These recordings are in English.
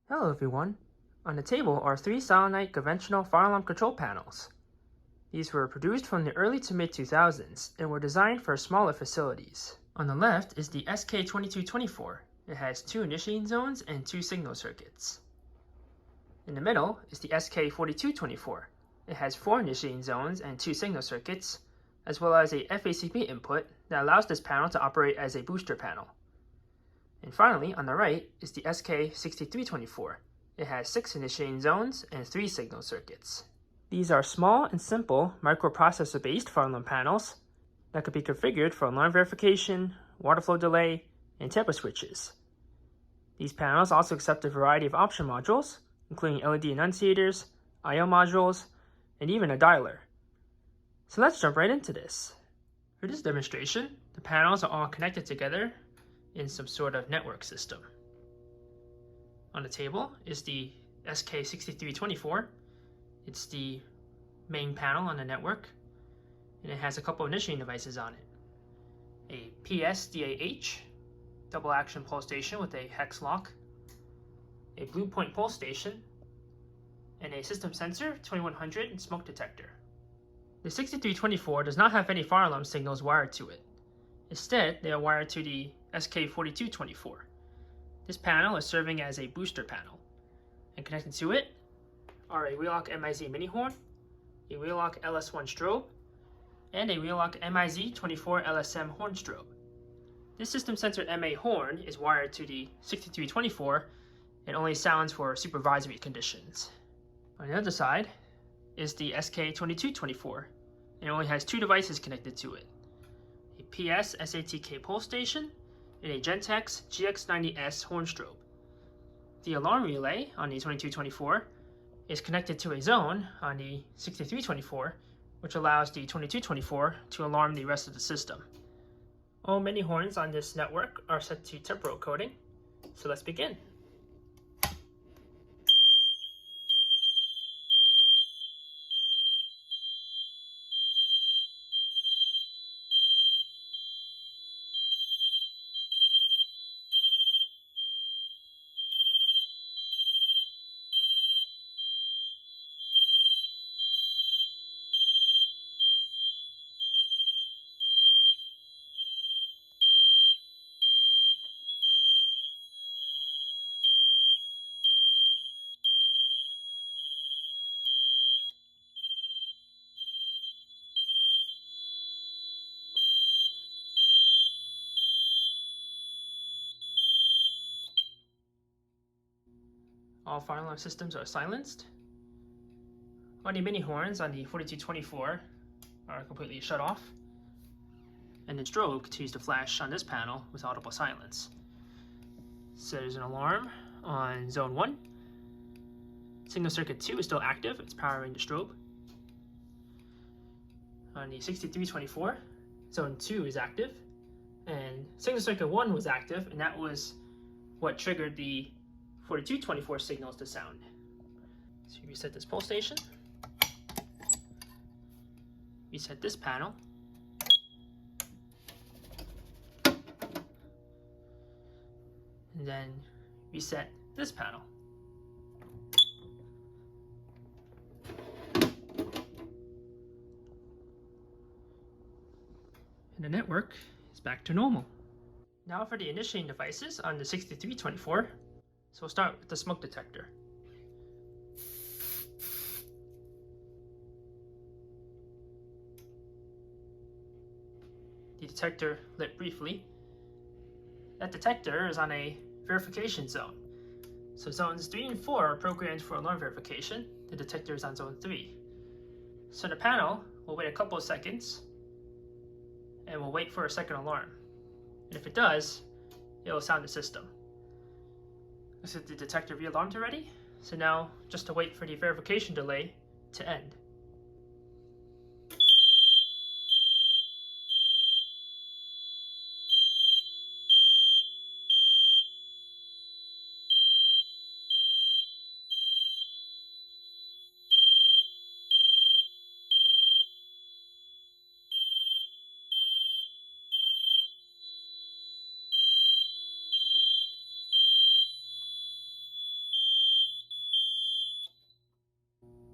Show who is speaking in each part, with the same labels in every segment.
Speaker 1: Hello everyone. On the table are 3 Silent conventional fire alarm control panels. These were produced from the early to mid 2000s and were designed for smaller facilities. On the left is the SK-2224. It has 2 initiating zones and 2 signal circuits. In the middle is the SK-4224. It has 4 initiating zones and 2 signal circuits, as well as a FACP input that allows this panel to operate as a booster panel. And finally, on the right is the SK-6324. It has 6 initiating zones and 3 signal circuits. These are small and simple microprocessor-based fire alarm panels that could be configured for alarm verification, water flow delay, and tempo switches. These panels also accept a variety of option modules, including LED annunciators, I/O modules, and even a dialer. So let's jump right into this. For this demonstration, the panels are all connected together in some sort of network system. On the table is the SK-6324. It's the main panel on the network, and it has a couple of initiating devices on it. A PSDAH, double action pull station with a hex lock, a blue point pull station, and a system sensor 2100 and smoke detector. The 6324 does not have any fire alarm signals wired to it. Instead, they are wired to the SK-4224. This panel is serving as a booster panel, and connected to it are a Wheelock MIZ mini horn, a Wheelock LS1 strobe, and a Wheelock MIZ24 LSM horn strobe. This system sensor MA horn is wired to the 6324 and only sounds for supervisory conditions. On the other side is the SK-2224, and it only has 2 devices connected to it. A PS SATK pull station, and a Gentex GX90S horn strobe. The alarm relay on the 2224 is connected to a zone on the 6324, which allows the 2224 to alarm the rest of the system. All mini horns on this network are set to temporal coding, so let's begin. All fire alarm systems are silenced. All the mini horns on the 4224 are completely shut off, and the strobe continues to flash on this panel with audible silence. So there's an alarm on zone 1. Signal circuit 2 is still active, it's powering the strobe. On the 6324, zone 2 is active, and signal circuit 1 was active, and that was what triggered the 4224 signals to sound. So you reset this pull station, reset this panel, and then reset this panel. And the network is back to normal. Now for the initiating devices on the 6324. So we'll start with the smoke detector. The detector lit briefly. That detector is on a verification zone. So zones 3 and 4 are programmed for alarm verification. The detector is on zone 3. So the panel will wait a couple of seconds and we'll wait for a second alarm. And if it does, it will sound the system. Looks like the detector re-alarmed already, so now just to wait for the verification delay to end.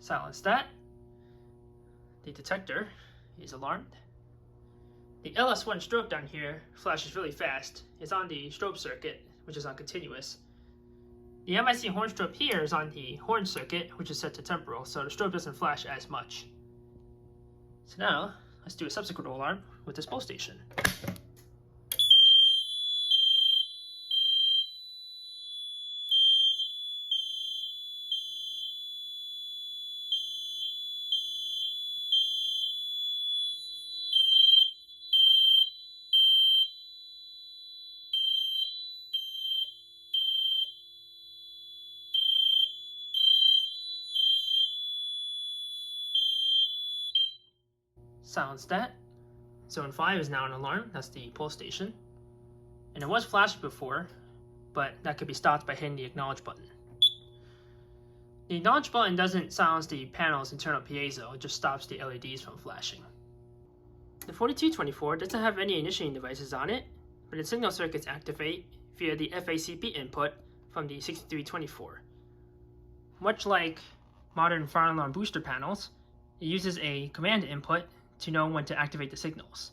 Speaker 1: Silence that. The detector is alarmed. The LS1 strobe down here flashes really fast. It's on the strobe circuit, which is on continuous. The MIC horn strobe here is on the horn circuit, which is set to temporal, so the strobe doesn't flash as much. So now, let's do a subsequent alarm with this pole station. Silence that. Zone 5 is now an alarm, that's the pole station. And it was flashing before, but that could be stopped by hitting the acknowledge button. The acknowledge button doesn't silence the panel's internal piezo, it just stops the LEDs from flashing. The 4224 doesn't have any initiating devices on it, but its signal circuits activate via the FACP input from the 6324. Much like modern fire alarm booster panels, it uses a command input to know when to activate the signals.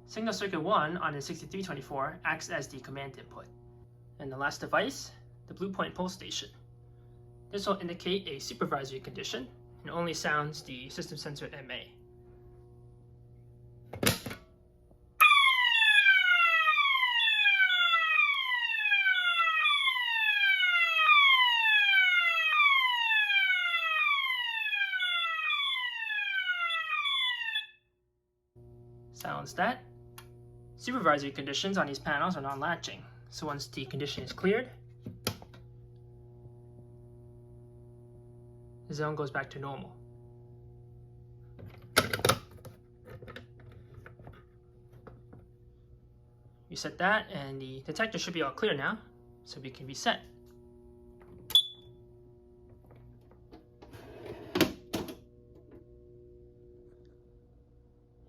Speaker 1: Signal circuit 1 on the 6324 acts as the command input. And the last device, the blue point pole station. This will indicate a supervisory condition and only sounds the system sensor MA. Silence that. Supervisory conditions on these panels are non-latching, so once the condition is cleared, the zone goes back to normal. Reset that, and the detector should be all clear now, so we can reset.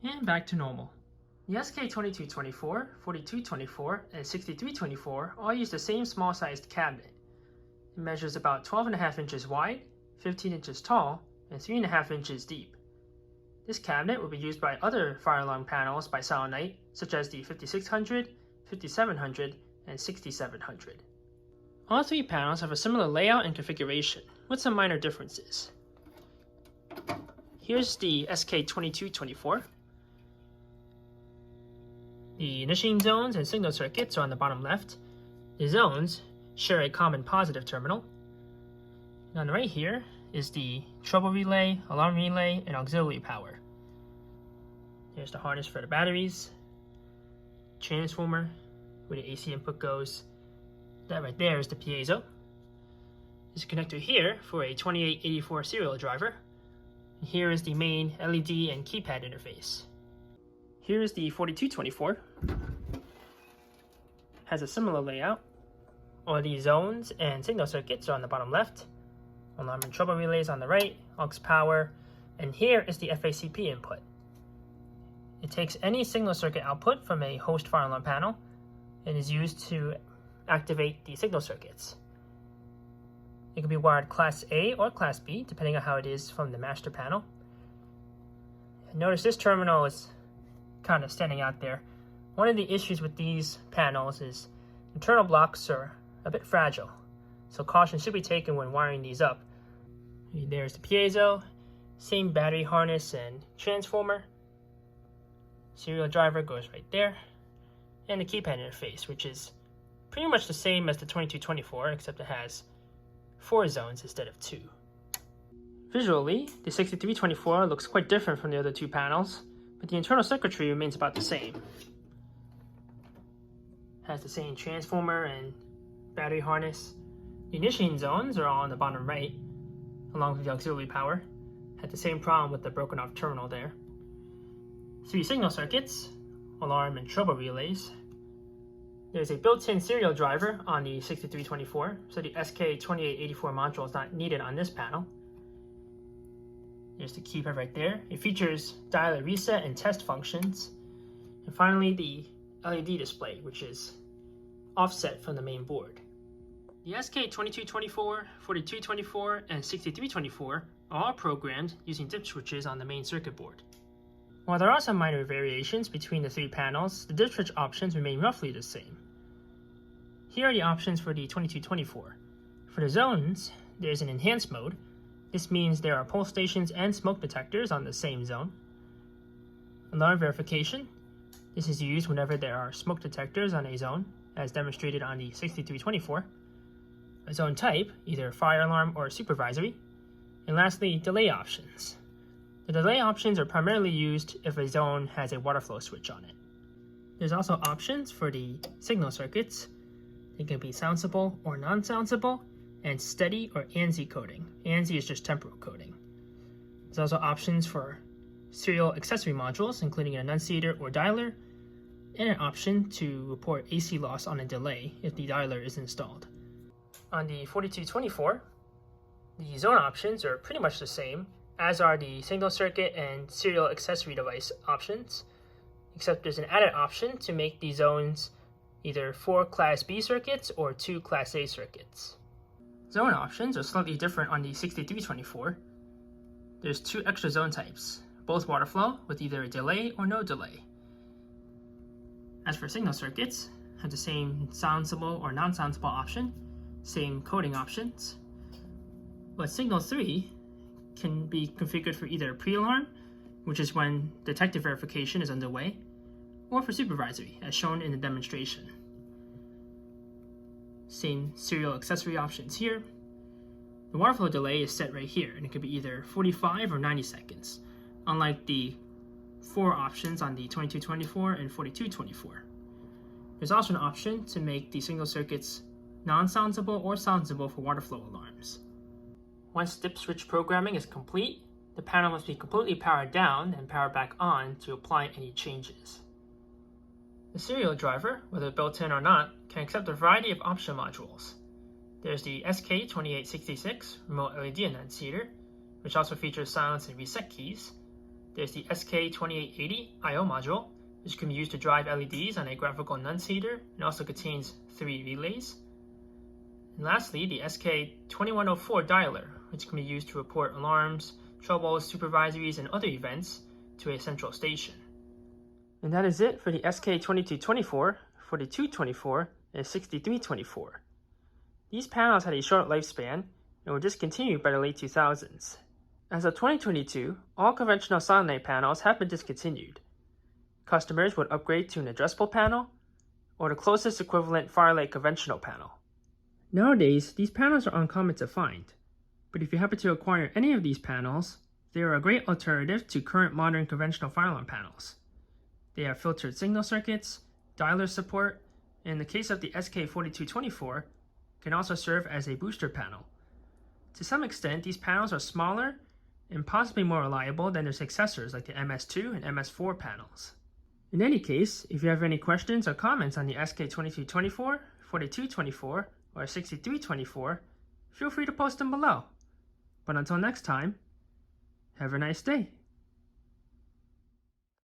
Speaker 1: And back to normal. The SK-2224, 4224, and 6324 all use the same small-sized cabinet. It measures about 12.5 inches wide, 15 inches tall, and 3.5 inches deep. This cabinet will be used by other fire alarm panels by Silent Night, such as the 5600, 5700, and 6700. All three panels have a similar layout and configuration, with some minor differences. Here's the SK-2224. The initiating zones and signal circuits are on the bottom left. The zones share a common positive terminal. And on the right here is the trouble relay, alarm relay, and auxiliary power. There's the harness for the batteries, transformer, where the AC input goes. That right there is the piezo. There's a connector here for a 2884 serial driver. And here is the main LED and keypad interface. Here is the 4224. Has a similar layout. All the zones and signal circuits are on the bottom left. Alarm and trouble relays on the right, aux power, and here is the FACP input. It takes any signal circuit output from a host fire alarm panel and is used to activate the signal circuits. It can be wired Class A or Class B, depending on how it is from the master panel. Notice this terminal is kind of standing out there. One of the issues with these panels is internal blocks are a bit fragile, so caution should be taken when wiring these up. There's the piezo, same battery harness and transformer. Serial driver goes right there, and the keypad interface, which is pretty much the same as the 2224, except it has 4 zones instead of 2. Visually, the 6324 looks quite different from the other 2 panels, but the internal circuitry remains about the same. Has the same transformer and battery harness. The initiating zones are all on the bottom right, along with the auxiliary power. Had the same problem with the broken off terminal there. 3 signal circuits, alarm and trouble relays. There's a built-in serial driver on the 6324, so the SK-2824 module is not needed on this panel. There's the keypad right there. It features dial reset and test functions. And finally, the LED display, which is offset from the main board. The SK-2224, 4224, and 6324 are all programmed using dip switches on the main circuit board. While there are some minor variations between the three panels, the dip switch options remain roughly the same. Here are the options for the 2224. For the zones, there is an enhanced mode. This means there are pulse stations and smoke detectors on the same zone. Alarm verification. This is used whenever there are smoke detectors on a zone, as demonstrated on the 6324. A zone type, either fire alarm or supervisory. And lastly, delay options. The delay options are primarily used if a zone has a water flow switch on it. There's also options for the signal circuits. They can be soundable or non-soundable, and steady or ANSI coding. ANSI is just temporal coding. There's also options for serial accessory modules, including an annunciator or dialer, and an option to report AC loss on a delay if the dialer is installed. On the 4224, the zone options are pretty much the same, as are the signal circuit and serial accessory device options, except there's an added option to make the zones either 4 Class B circuits or 2 Class A circuits. Zone options are slightly different on the 6324. There's 2 extra zone types, both water flow with either a delay or no delay. As for signal circuits, have the same soundable or non-soundable option, same coding options, but signal 3 can be configured for either pre-alarm, which is when detective verification is underway, or for supervisory, as shown in the demonstration. Same serial accessory options here. The water flow delay is set right here, and it could be either 45 or 90 seconds, unlike the 4 options on the 2224 and 4224. There's also an option to make the signal circuits non-soundable or soundable for water flow alarms. Once dip switch programming is complete, the panel must be completely powered down and powered back on to apply any changes. The serial driver, whether built in or not, can accept a variety of option modules. There's the SK-2866 remote LED annunciator, which also features silence and reset keys. There's the SK-2880 I/O module, which can be used to drive LEDs on a graphical annunciator and also contains 3 relays. And lastly, the SK-2104 dialer, which can be used to report alarms, troubles, supervisories, and other events to a central station. And that is it for the SK-2224, 4224, and 6324. These panels had a short lifespan and were discontinued by the late 2000s. As of 2022, all conventional silent night panels have been discontinued. Customers would upgrade to an addressable panel or the closest equivalent Firelight conventional panel. Nowadays, these panels are uncommon to find, but if you happen to acquire any of these panels, they are a great alternative to current modern conventional fire alarm panels. They have filtered signal circuits, dialer support, and in the case of the SK-4224, can also serve as a booster panel. To some extent, these panels are smaller and possibly more reliable than their successors like the MS2 and MS4 panels. In any case, if you have any questions or comments on the SK-2224, 4224, or 6324, feel free to post them below. But until next time, have a nice day.